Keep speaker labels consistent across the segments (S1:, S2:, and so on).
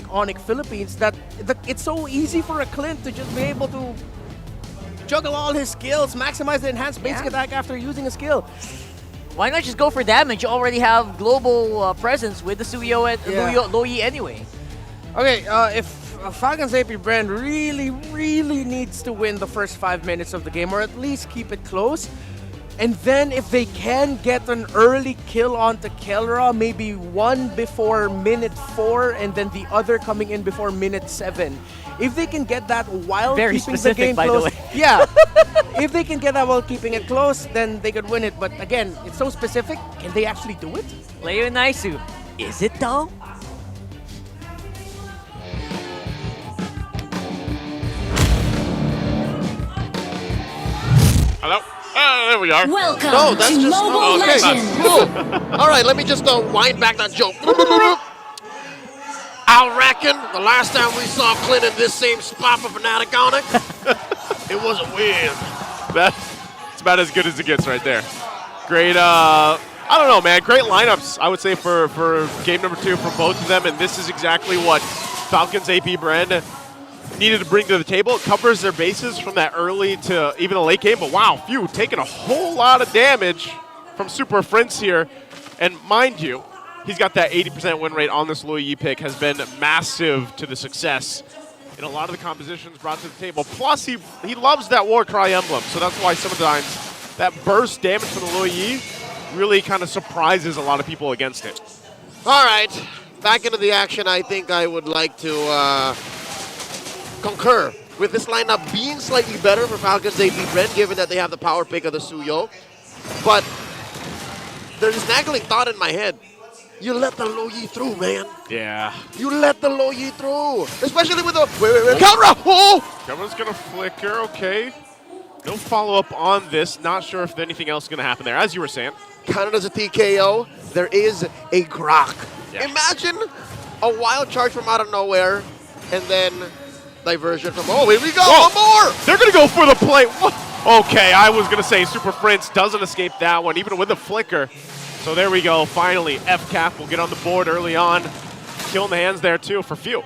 S1: ONiC Philippines that it's so easy for a Clint to just be able to juggle all his skills, maximize the enhanced basic attack after using a skill.
S2: Why not just go for damage? You already have global presence with the Suyo and Loyi anyway.
S1: Okay, if Falcon's AP Brand really needs to win the first 5 minutes of the game, or at least keep it close, and then if they can get an early kill onto Kelra, maybe one before minute 4 and then the other coming in before minute 7. If they can get that while keeping the game
S2: by
S1: close,
S2: the way.
S1: yeah. If they can get that while keeping it close, then they could win it. But again, it's so specific. Can they actually do it?
S2: Leo Naisu. Is it though?
S3: Hello? There we are.
S4: Welcome
S3: No, that's
S4: to
S3: just
S4: Mobile
S3: okay.
S4: Legends.
S3: Cool. All right, let me just wind back that joke. I reckon the last time we saw Clint in this same spot for Fnatic ONiC, it wasn't weird.
S5: That's about as good as it gets right there. Great, I don't know, man. Great lineups, I would say, for game number 2 for both of them, and this is exactly what Falcons AP Brand needed to bring to the table. It covers their bases from that early to even the late game, but wow, Few taking a whole lot of damage from Super Prince here. And mind you, he's got that 80% win rate on this Loyi pick, has been massive to the success in a lot of the compositions brought to the table. Plus, he loves that Warcry emblem, so that's why sometimes that burst damage from the Loyi really kind of surprises a lot of people against it.
S3: All right, back into the action. I think I would like to concur with this lineup being slightly better for Falcons AP Brand, given that they have the power pick of the Suyo. But there's this nagging thought in my head. You let the Loyi through, man.
S5: Yeah.
S3: You let the Loyi through. Especially with the... Wait. Counter! Oh!
S5: Cameron's going to flicker, okay. No follow-up on this. Not sure if anything else is going to happen there, as you were saying.
S3: Counted as a TKO. There is a Grok.
S5: Yeah.
S3: Imagine a wild charge from out of nowhere, and then diversion from... Oh, here we go!
S5: Whoa.
S3: One more!
S5: They're going to go for the play. Okay, I was going to say Super Prince doesn't escape that one, even with the flicker. So there we go. Finally, FCAP will get on the board early on. Kill in the hands there, too, for Few.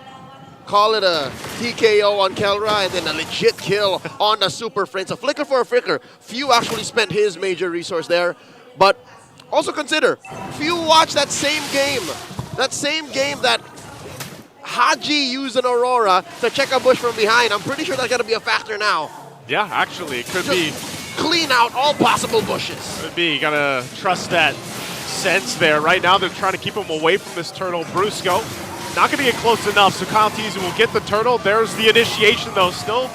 S3: Call it a TKO on Kelra, and then a legit kill on the Super Prince. A flicker for a flicker. Few actually spent his major resource there. But also consider, Few watched that same game. That same game that Haji used an Aurora to check a bush from behind. I'm pretty sure that's going to be a factor now.
S5: Yeah, actually, it could
S3: Just
S5: be.
S3: clean out all possible bushes.
S5: Could be. You got to trust that sense there. Right now, they're trying to keep him away from this turtle. Brusco, not going to get close enough, so Kyle Teasy will get the turtle. There's the initiation, though. Still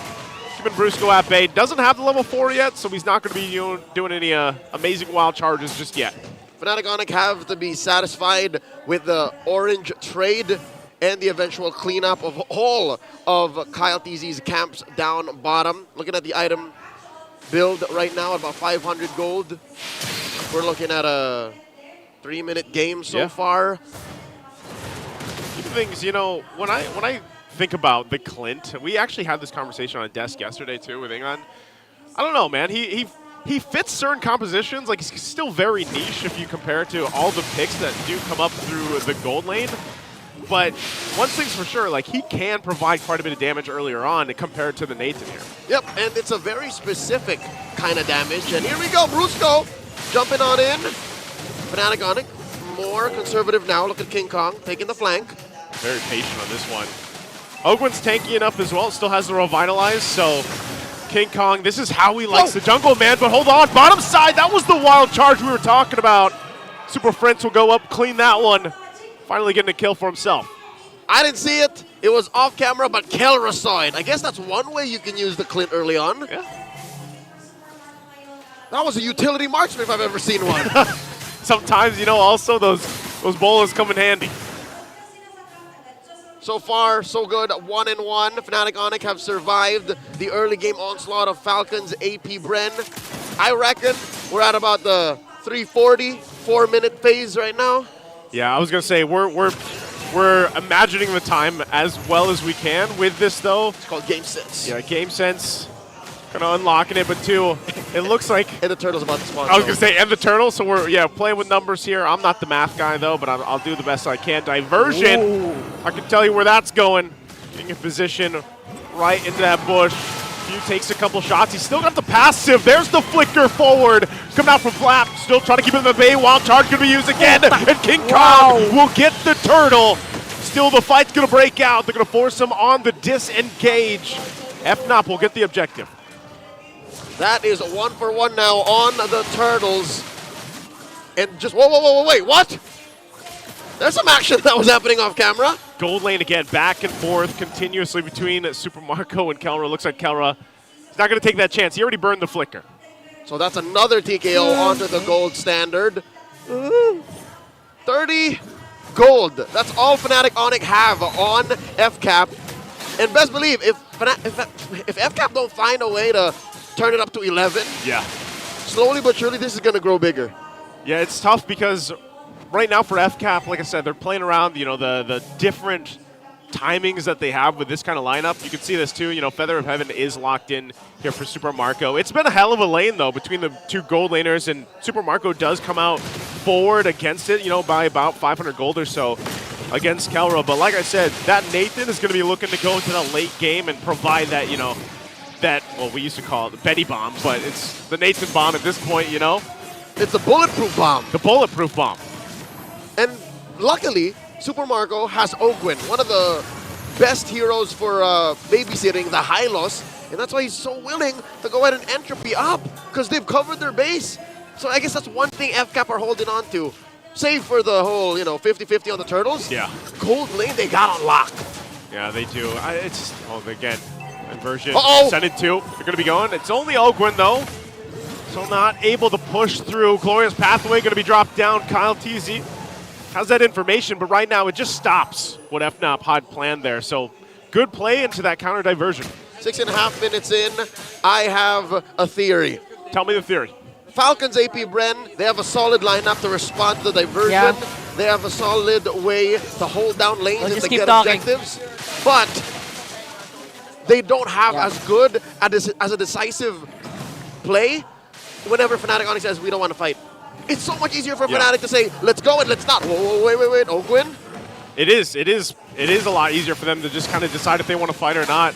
S5: keeping Brusco at bay. Doesn't have the level 4 yet, so he's not going to be doing any amazing wild charges just yet.
S3: Fnatic ONiC have to be satisfied with the orange trade and the eventual cleanup of all of Kyle Teasy's camps down bottom. Looking at the item build right now at about 500 gold. We're looking at a 3-minute game so far.
S5: Even things, you know, when I think about the Clint, we actually had this conversation on a desk yesterday too with Ingon. I don't know, man. He fits certain compositions. Like, he's still very niche if you compare it to all the picks that do come up through the gold lane. But one thing's for sure, like, he can provide quite a bit of damage earlier on compared to the Nathan here.
S3: Yep, and it's a very specific kind of damage. And here we go, Brusco jumping on in. Fnatic ONiC, more conservative now. Look at King Kong taking the flank.
S5: Very patient on this one. Ogwen's tanky enough as well, still has the Revitalize, so King Kong, this is how he likes the jungle, man. But hold on, bottom side, that was the wild charge we were talking about. Super Prince will go up, clean that one. Finally getting a kill for himself.
S3: I didn't see it. It was off camera, but Kelra saw it. I guess that's one way you can use the Clint early on.
S5: Yeah.
S3: That was a utility marksman if I've ever seen one.
S5: Sometimes, you know, also those bolas come in handy.
S3: So far, so good. 1-1. Fnatic ONiC have survived the early game onslaught of Falcons AP Bren. I reckon we're at about the 340, 4-minute phase right now.
S5: Yeah, I was gonna say we're imagining the time as well as we can with this though.
S3: It's called game sense.
S5: Yeah, game sense. Gonna unlocking it, but two, it looks like
S3: And the turtle's about to spawn.
S5: I was gonna say end the turtle, so we're playing with numbers here. I'm not the math guy though, but I'll do the best I can. Diversion,
S2: Ooh.
S5: I can tell you where that's going. Getting in position right into that bush. Few takes a couple shots. He's still got the passive. There's the flicker forward. Coming out from Flap, still trying to keep him in the bay. Wild charge gonna be used again, and King Kong will get the turtle. Still, the fight's gonna break out. They're gonna force him on the disengage. FNOP will get the objective.
S3: That is 1-for-1 now on the turtles. And just, whoa, wait, what? There's some action that was happening off camera.
S5: Gold lane again, back and forth continuously between Super Marco and Kelra. Looks like Kelra is not going to take that chance. He already burned the flicker.
S3: So that's another TKO onto the gold standard. 30 gold. That's all Fnatic ONiC have on FCAP. And best believe, if FCAP don't find a way to turn it up to 11,
S5: Yeah.
S3: slowly but surely this is going to grow bigger.
S5: Yeah, it's tough because right now for FCAP, like I said, they're playing around, the different timings that they have with this kind of lineup. You can see this too, Feather of Heaven is locked in here for Super Marco. It's been a hell of a lane though between the two gold laners, and Super Marco does come out forward against it, by about 500 gold or so against Kelra. But like I said, that Nathan is going to be looking to go into the late game and provide that, well, we used to call it the Betty bomb, but it's the Nathan bomb at this point,
S3: It's a bulletproof bomb.
S5: The bulletproof bomb.
S3: And luckily, Super Marco has Ogwin, one of the best heroes for babysitting the Hylos, and that's why he's so willing to go ahead and entropy up, because they've covered their base. So I guess that's one thing FCAP are holding on to, save for the whole, 50-50 on the turtles.
S5: Yeah.
S3: Gold lane, they got on lock.
S5: Yeah, they do. Again, inversion.
S3: Uh-oh.
S5: Send it 2. They're going to be going. It's only Ogwin, though. So not able to push through. Glorious Pathway going to be dropped down. Kyle TZ has that information, but right now it just stops what FNOP had planned there. So good play into that counter diversion.
S3: 6.5 minutes in, I have a theory.
S5: Tell me the theory.
S3: Falcons AP Bren, they have a solid lineup to respond to the diversion.
S2: Yeah.
S3: They have a solid way to hold down lanes
S2: They'll
S3: and
S2: just
S3: to
S2: keep
S3: get
S2: talking.
S3: objectives. But they don't have
S2: Yeah.
S3: as good as a decisive play whenever Fnatic ONiC says, we don't want to fight. It's so much easier for
S5: Yeah.
S3: Fnatic to say, let's go and let's not. Whoa, wait, Ogwin?
S5: It is a lot easier for them to just kind of decide if they want to fight or not.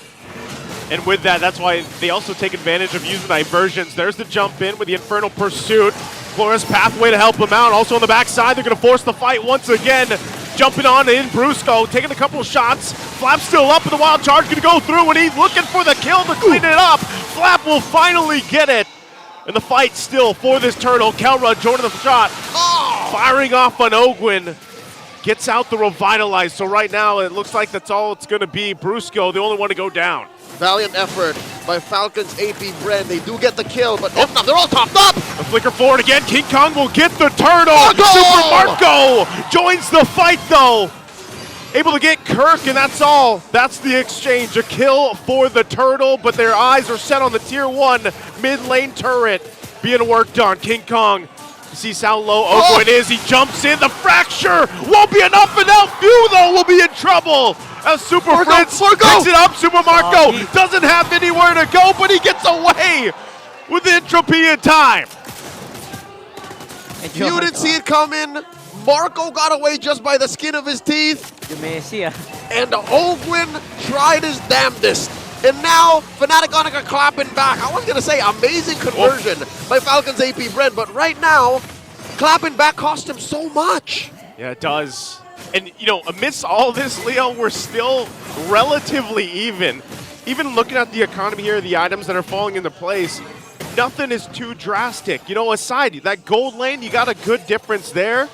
S5: And with that, that's why they also take advantage of using diversions. There's the jump in with the Infernal Pursuit. Glorious Pathway to help them out. Also on the backside, they're going to force the fight once again. Jumping on in, Brusco taking a couple shots. Flap's still up, and the Wild Charge going to go through, and he's looking for the kill to clean it up. Flap will finally get it. And the fight still for this turtle. Kelra joining the shot. Firing off on Ogwin. Gets out the Revitalize. So right now, it looks like that's all it's going to be. Brusco, the only one to go down.
S3: Valiant effort by Falcons AP Bren. They do get the kill, but they're all topped up.
S5: The flicker forward again. King Kong will get the turtle.
S3: Marco!
S5: Super Marco joins the fight though. Able to get Kirk, and that's all. That's the exchange. A kill for the turtle, but their eyes are set on the tier 1 mid lane turret being worked on. King Kong sees how low Ogwin is. He jumps in. The fracture won't be enough, and now Few though will be in trouble. As Super Fritz picks it up, Super Marco doesn't have anywhere to go, but he gets away with entropy in time.
S3: You didn't see it coming. Marco got away just by the skin of his teeth.
S2: The Masih.
S3: And Ogwin tried his damnedest. And now, Fnatic ONiC are clapping back. I was going to say, amazing conversion by Falcons AP Bren, but right now, clapping back cost him so much.
S5: Yeah, it does. And, amidst all this, Leo, we're still relatively even. Even looking at the economy here, the items that are falling into place, nothing is too drastic. Aside, that gold lane, you got a good difference there.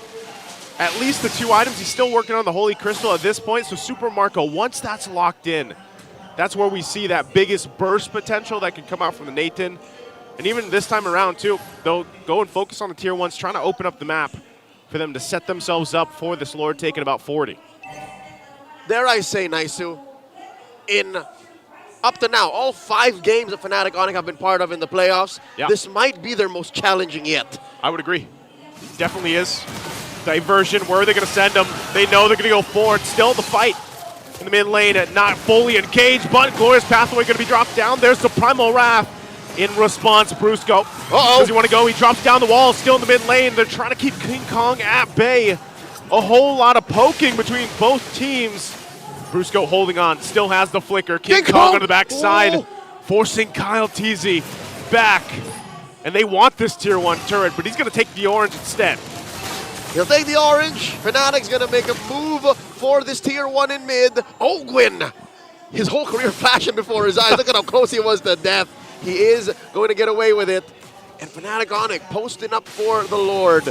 S5: At least the 2 items. He's still working on the Holy Crystal at this point. So Super Marco, once that's locked in, that's where we see that biggest burst potential that can come out from the Nathan. And even this time around, too, they'll go and focus on the tier 1s, trying to open up the map for them to set themselves up for this Lord taking about 40.
S3: Dare I say, Naisu, up to now, all 5 games that Fnatic ONiC have been part of in the playoffs, this might be their most challenging yet.
S5: I would agree. Definitely is. Diversion, where are they going to send them? They know they're going to go forward. Still the fight in the mid lane, not fully engaged, but Glorious Pathway going to be dropped down. There's the Primal Wrath. In response, Brusco.
S3: Uh-oh.
S5: Does he want to go? He drops down the wall, still in the mid lane. They're trying to keep King Kong at bay. A whole lot of poking between both teams. Brusco holding on, still has the flicker. King Kong on the backside, forcing Kyle TZ back. And they want this tier 1 turret, but he's going to take the orange instead.
S3: He'll take the orange. Fnatic's going to make a move for this tier 1 in mid. Ogwin, his whole career flashing before his eyes. Look at how close he was to death. He is going to get away with it. And Fnatic ONiC posting up for the Lord.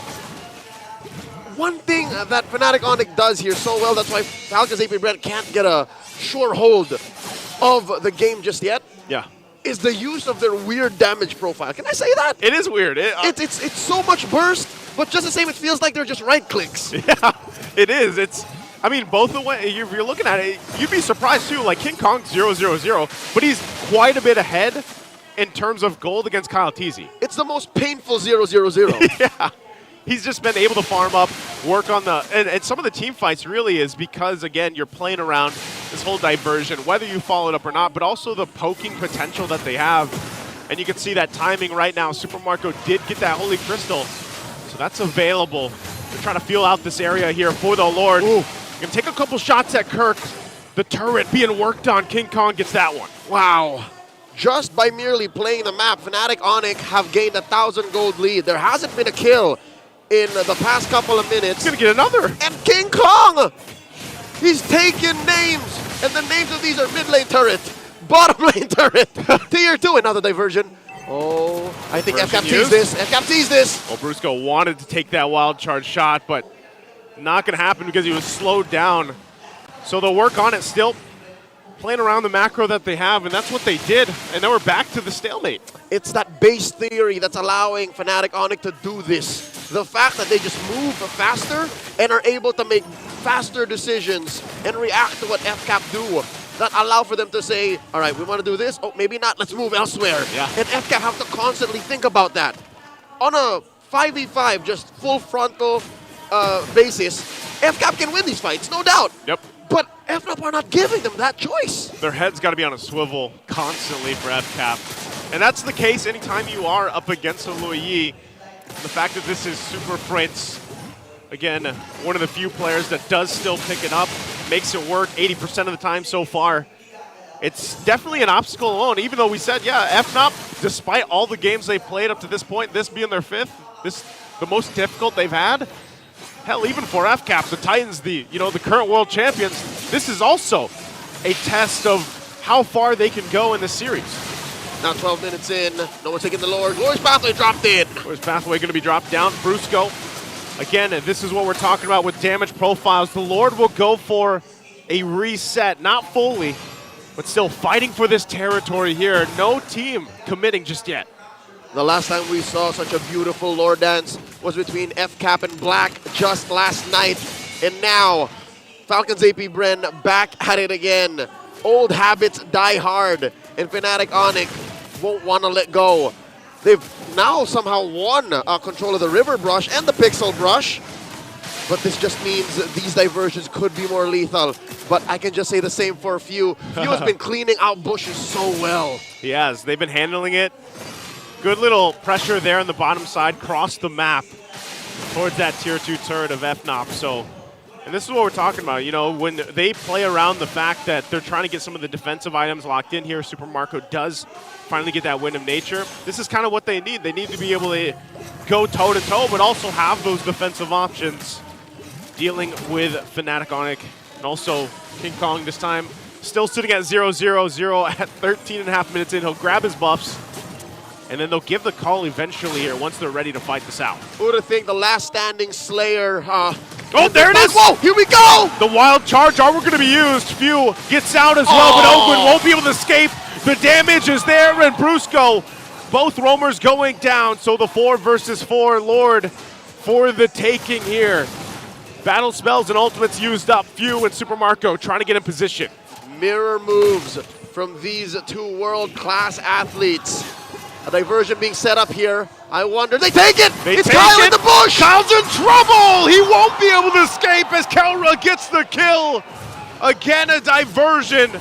S3: One thing that Fnatic ONiC does here so well, that's why Falcons AP Brand can't get a sure hold of the game just yet, is the use of their weird damage profile. Can I say that?
S5: It is weird.
S3: It's so much burst, but just the same, it feels like they're just right clicks.
S5: Yeah, it is. I mean, both the way if you're looking at it, you'd be surprised too. Like King Kong's 0-0-0, but he's quite a bit ahead in terms of gold against Kyle TZ.
S3: It's the most painful 0-0-0.
S5: Yeah. He's just been able to farm up, work on the, and some of the team fights really is because, again, you're playing around this whole diversion, whether you follow it up or not, but also the poking potential that they have. And you can see that timing right now. Super Marco did get that Holy Crystal, so that's available. They're trying to feel out this area here for the Lord. Ooh. Gonna take a couple shots at Kirk. The turret being worked on. King Kong gets that one.
S3: Wow. Just by merely playing the map, Fnatic ONiC have gained a 1,000 gold lead. There hasn't been a kill in the past couple of minutes.
S5: He's gonna get another.
S3: And King Kong, he's taking names. And the names of these are mid lane turret, bottom lane turret, tier 2, another diversion. Oh, I think FCAP sees this. FCAP sees this.
S5: Well, Brusco wanted to take that wild charge shot, but not gonna happen because he was slowed down. So they'll work on it still, playing around the macro that they have, and that's what they did. And now we're back to the stalemate.
S3: It's that base theory that's allowing Fnatic ONiC to do this. The fact that they just move faster and are able to make faster decisions and react to what FCAP do that allow for them to say, all right, we want to do this. Oh, maybe not. Let's move elsewhere.
S5: Yeah.
S3: And FCAP have to constantly think about that. On a 5v5, just full frontal basis, FCAP can win these fights, no doubt.
S5: Yep.
S3: But FNOP are not giving them that choice.
S5: Their head's got to be on a swivel constantly for FCAP. And that's the case anytime you are up against a Luyi. The fact that this is Super Prince, again, one of the few players that does still pick it up, makes it work 80% of the time so far. It's definitely an obstacle alone, even though we said, yeah, FNOP, despite all the games they've played up to this point, this being their 5th, this the most difficult they've had. Hell, even for FCAP, the Titans, the current world champions, this is also a test of how far they can go in this series.
S3: Now 12 minutes in, no one's taking the Lord. Glorious Pathway dropped in.
S5: Glorious Pathway going to be dropped down. Brusco, again, this is what we're talking about with damage profiles. The Lord will go for a reset, not fully, but still fighting for this territory here. No team committing just yet.
S3: The last time we saw such a beautiful Lord dance was between FCAP and Black just last night. And now, Falcons AP Bren back at it again. Old habits die hard, and Fnatic ONiC won't want to let go. They've now somehow won control of the River Brush and the Pixel Brush, but this just means these diversions could be more lethal. But I can just say the same for Few. Few has been cleaning out bushes so well.
S5: He has. They've been handling it. Good little pressure there on the bottom side, cross the map towards that tier 2 turret of FNOP. So, and this is what we're talking about, when they play around the fact that they're trying to get some of the defensive items locked in here. Super Marco does finally get that Wind of Nature. This is kind of what they need. They need to be able to go toe-to-toe, but also have those defensive options dealing with Fnatic ONiC. And also King Kong this time still sitting at 0-0-0 at 13.5 minutes in. He'll grab his buffs, and then they'll give the call eventually here once they're ready to fight this out.
S3: Who would have think the last standing Slayer?
S5: Oh, there it is!
S3: Whoa, here we go!
S5: The wild charge armor going to be used. Few gets out as well, but Ogwin won't be able to escape. The damage is there, and Brusco, both roamers going down. So the 4 versus 4 Lord for the taking here. Battle spells and ultimates used up. Few and Super Marco trying to get in position.
S3: Mirror moves from these two world-class athletes. A diversion being set up here. I wonder, they take it! It's Kyle in the bush!
S5: Kyle's in trouble! He won't be able to escape as Kelra gets the kill. Again, a diversion.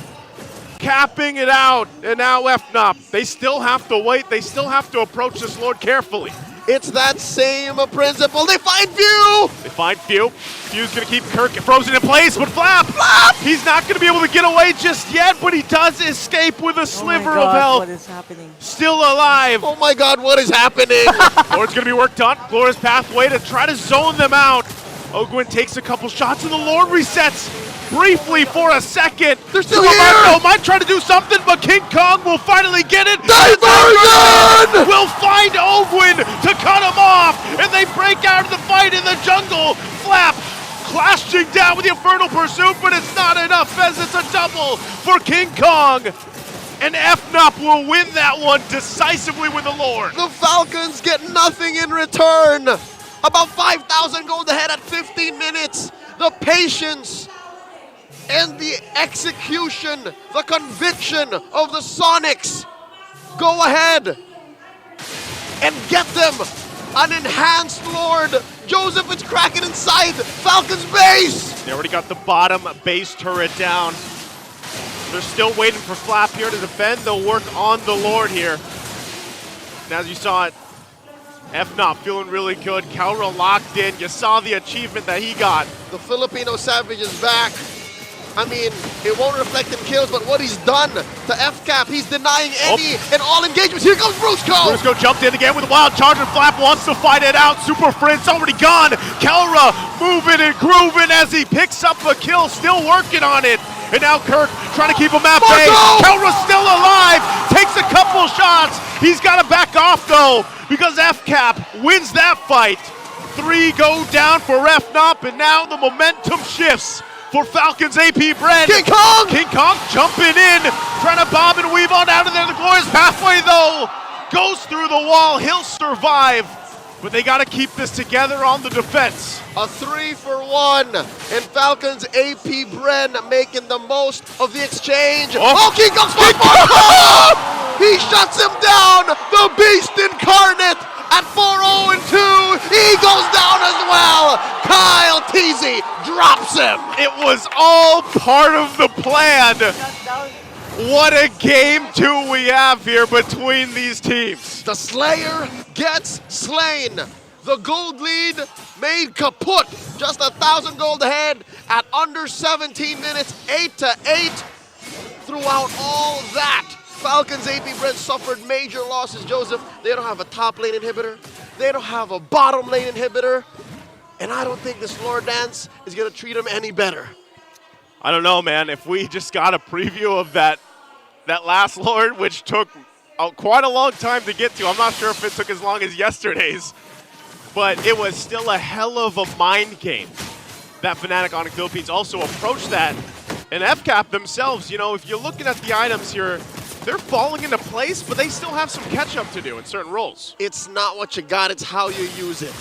S5: capping it out. And now FNOP, they still have to wait. They still have to approach this Lord carefully.
S3: It's that same principle. They find Few!
S5: They find Few. Few's going to keep Kirk frozen in place, but Flap! He's not going to be able to get away just yet, but he does escape with a sliver of health.
S2: What is happening?
S5: Still alive.
S3: Oh my god, what is happening?
S5: Lord's going to be worked on. Glorious pathway to try to zone them out. Ogwin takes a couple shots, and the Lord resets briefly for a second.
S3: They're still
S5: Marco
S3: here!
S5: might try to do something, but King Kong will finally get it.
S3: Diversion!
S5: Will find Ogwin to cut him off, and they break out of the fight in the jungle. Flap clashing down with the Infernal Pursuit, but it's not enough as it's a double for King Kong. And FNOP will win that one decisively with the Lord.
S3: The Falcons get nothing in return. About 5,000 gold ahead at 15 minutes. The patience and the execution, the conviction of the Sonics go ahead and get them an enhanced Lord. Joseph, it's cracking inside Falcons base.
S5: They already got the bottom base turret down. They're still waiting for Flap here to defend. They'll work on the Lord here. And as you saw it, FNOP feeling really good. Kalra locked in. You saw the achievement that he got.
S3: The Filipino Savage is back. I mean, it won't reflect in kills, but what he's done to FCAP, he's denying any and all engagements. Here comes Brusco!
S5: Brusco jumped in again with a wild charge, and Flap wants to fight it out. Super Friend's already gone. Kalra moving and grooving as he picks up a kill, still working on it. And now Kirk trying to keep him at bay. Kalra's still alive, takes a couple shots. He's got to back off though, because FCAP wins that fight. 3 go down for FNOP, and now the momentum shifts for Falcons AP Brand.
S3: King Kong!
S5: King Kong jumping in, trying to bob and weave on out of there. The glorious pathway though goes through the wall. He'll survive, but they got to keep this together on the defense.
S3: A 3-for-1, and Falcons AP Bren making the most of the exchange. Oh, King Kong's He shuts him down, the beast incarnate at 4-0-2. He goes down as well. Kyle Teasy drops him.
S5: It was all part of the plan. What a game 2 we have here between these teams.
S3: The Slayer gets slain. The gold lead made kaput. Just 1,000 gold ahead at under 17 minutes, 8-8. Throughout all that, Falcons AP Brent suffered major losses, Joseph. They don't have a top lane inhibitor. They don't have a bottom lane inhibitor. And I don't think this Lord Dance is going to treat them any better.
S5: I don't know, man. If we just got a preview of that last Lord, which took quite a long time to get to. I'm not sure if it took as long as yesterday's, but it was still a hell of a mind game. That Fnatic ONiC Philippines also approached that. And FCAP themselves, you know, if you're looking at the items here, they're falling into place, but they still have some catch-up to do in certain roles.
S3: It's not what you got, it's how you use it.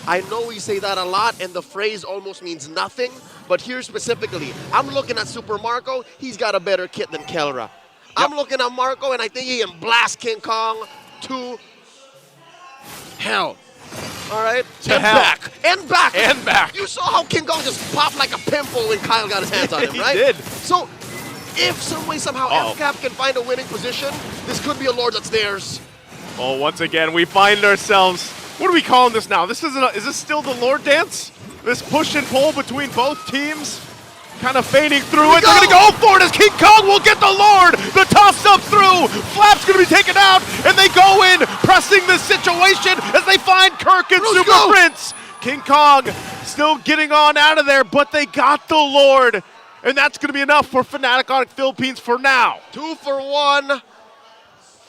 S3: I know we say that a lot, and the phrase almost means nothing, but here specifically, I'm looking at Super Marco. He's got a better kit than Kelra. I'm looking at Marco, and I think he can blast King Kong to hell. All right?
S5: To hell.
S3: Back. And back.
S5: And back.
S3: You saw how King Kong just popped like a pimple when Kyle got his hands on him,
S5: He
S3: right?
S5: did.
S3: So, if some way, somehow, FCAP can find a winning position, this could be a Lord that's theirs.
S5: Oh, once again, we find ourselves, what are we calling this now? Is this still the Lord Dance? This push and pull between both teams? Kind of fading through it. They're going to go for it as King Kong will get the Lord. The toss up through. Flap's going to be taken out, and they go in, pressing the situation as they find Kirk and Super Prince. King Kong still getting on out of there, but they got the Lord. And that's going to be enough for Fnatic ONiC Philippines for now.
S3: 2-for-1.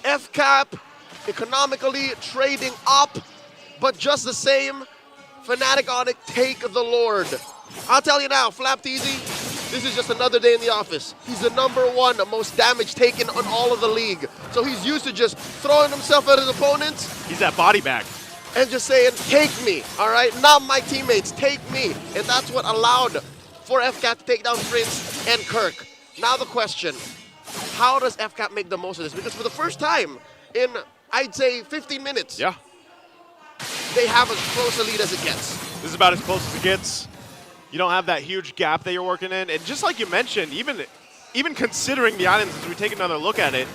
S3: FCAP economically trading up, but just the same, Fnatic ONiC take the Lord. I'll tell you now, Flap Teasy, this is just another day in the office. He's the #1 most damage taken on all of the league. So he's used to just throwing himself at his opponents.
S5: He's that body bag.
S3: And just saying, take me, all right? Not my teammates, take me. And that's what allowed for FCAP to take down Prince and Kirk. Now the question, how does FCAP make the most of this? Because for the first time in, I'd say, 15 minutes,
S5: Yeah.
S3: they have as close a lead as it gets.
S5: This is about as close as it gets. You don't have that huge gap that you're working in. And just like you mentioned, even even considering the items as we take another look at it,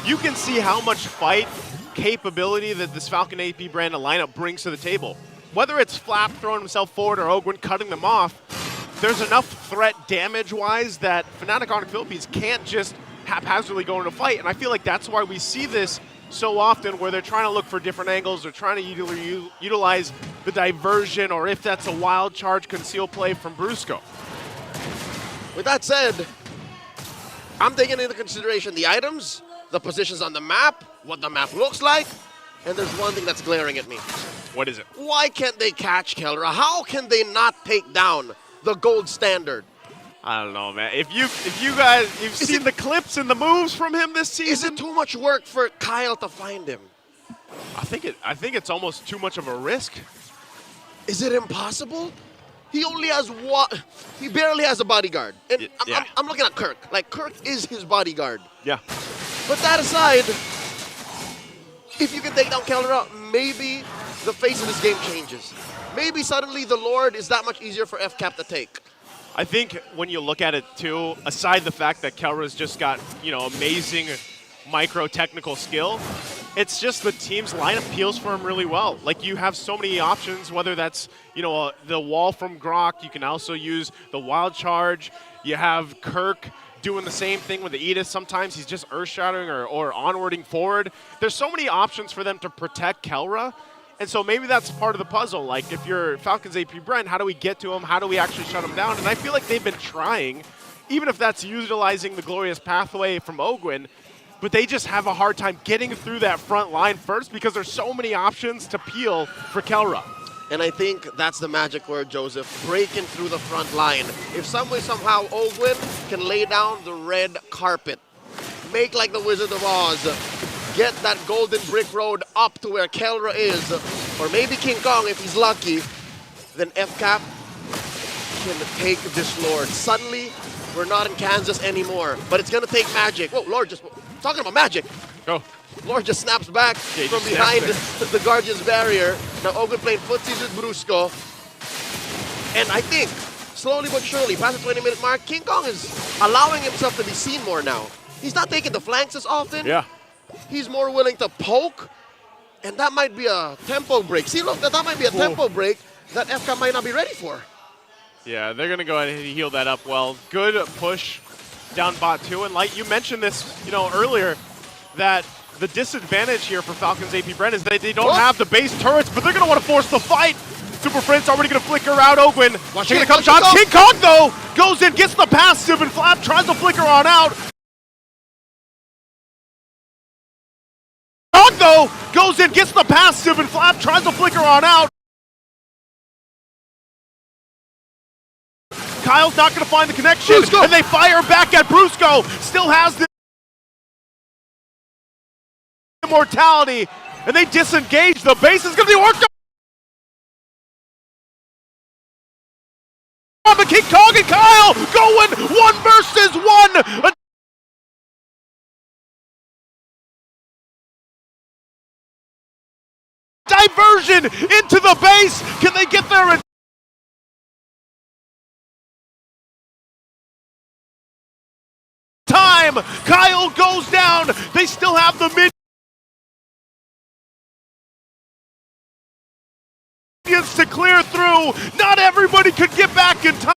S5: you can see how much fight capability that this Falcon AP brand lineup brings to the table. Whether it's Flap throwing himself forward or Ogwin cutting them off, there's enough threat damage-wise that Fnatic ONiC Philippines can't just haphazardly go into a fight, and I feel like that's why we see this so often where they're trying to look for different angles, they're trying to utilize the diversion, or if that's a wild charge conceal play from Brusco.
S3: With that said, I'm taking into consideration the items, the positions on the map, what the map looks like, and there's one thing that's glaring at me.
S5: What is it?
S3: Why can't they catch Kelra? How can they not take down the gold standard?
S5: I don't know, man. If you guys, you've seen the clips and the moves from him this season.
S3: Is it too much work for Kyle to find him?
S5: I think it's almost too much of a risk.
S3: Is it impossible? He only has one. He barely has a bodyguard. And
S5: Yeah.
S3: I'm looking at Kirk. Like, Kirk is his bodyguard.
S5: Yeah.
S3: But that aside, if you can take down Kelra, maybe the face of this game changes. Maybe suddenly the Lord is that much easier for FCAP to take.
S5: I think when you look at it too, aside the fact that Kelra's just got, amazing micro-technical skill, it's just the team's lineup peels for him really well. Like, you have so many options, whether that's, the wall from Grok, you can also use the wild charge. You have Kirk doing the same thing with the Aegis. Sometimes he's just earth-shattering or onwarding forward. There's so many options for them to protect Kelra. And so maybe that's part of the puzzle. Like, if you're Falcons AP Brent, how do we get to him? How do we actually shut him down? And I feel like they've been trying, even if that's utilizing the glorious pathway from Ogwin, but they just have a hard time getting through that front line first because there's so many options to peel for Kelra.
S3: And I think that's the magic word, Joseph, breaking through the front line. If some way, somehow, Ogwin can lay down the red carpet, make like the Wizard of Oz, get that golden brick road up to where Kelra is, or maybe King Kong if he's lucky, then FCAP can take this Lord. Suddenly, we're not in Kansas anymore, but it's going to take magic. Whoa, Lord just, talking about magic.
S5: Go.
S3: Lord just snaps back from behind the Guardian's barrier. Now Ogwin playing footsies with Brusco. And I think, slowly but surely, past the 20-minute mark, King Kong is allowing himself to be seen more now. He's not taking the flanks as often.
S5: Yeah.
S3: He's more willing to poke, and that might be a tempo break. See, look, that might be a tempo break that FCAP might not be ready for.
S5: Yeah, they're going to go ahead and heal that up well. Good push down bot 2. And like you mentioned this, earlier, that the disadvantage here for Falcons AP Brent is that they don't have the base turrets, but they're going to want to force the fight. Super Friend's already going to flicker out Ogwin. Taking a couple shots. King Kong, though, goes in, gets the passive, and Flap tries to flicker on out. Kong, though, goes in, gets the passive, and Flap tries to flicker on out. Kyle's not going to find the connection, and they fire back at Brusco. Still has the immortality, and they disengage. The base is going to be worked on. But King Kong and Kyle going 1 versus 1. Diversion into the base. Can they get there in time? Kyle goes down. They still have the minions to clear through. Not everybody could get back in time,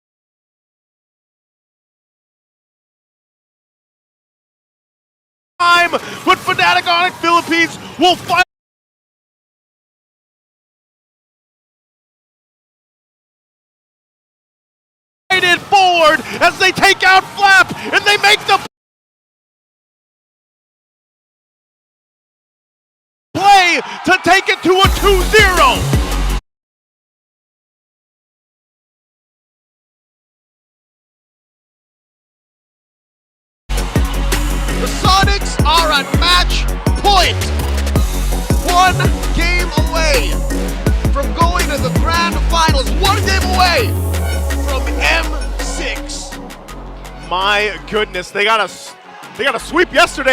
S5: but Fnatic ONiC Philippines will fight it forward as they take out Flap and they make the play to take it to a 2-0.
S3: The Sonics are at match point. 1 game away from going to the grand finals. 1 game away from M6.
S5: My goodness, they got a sweep yesterday.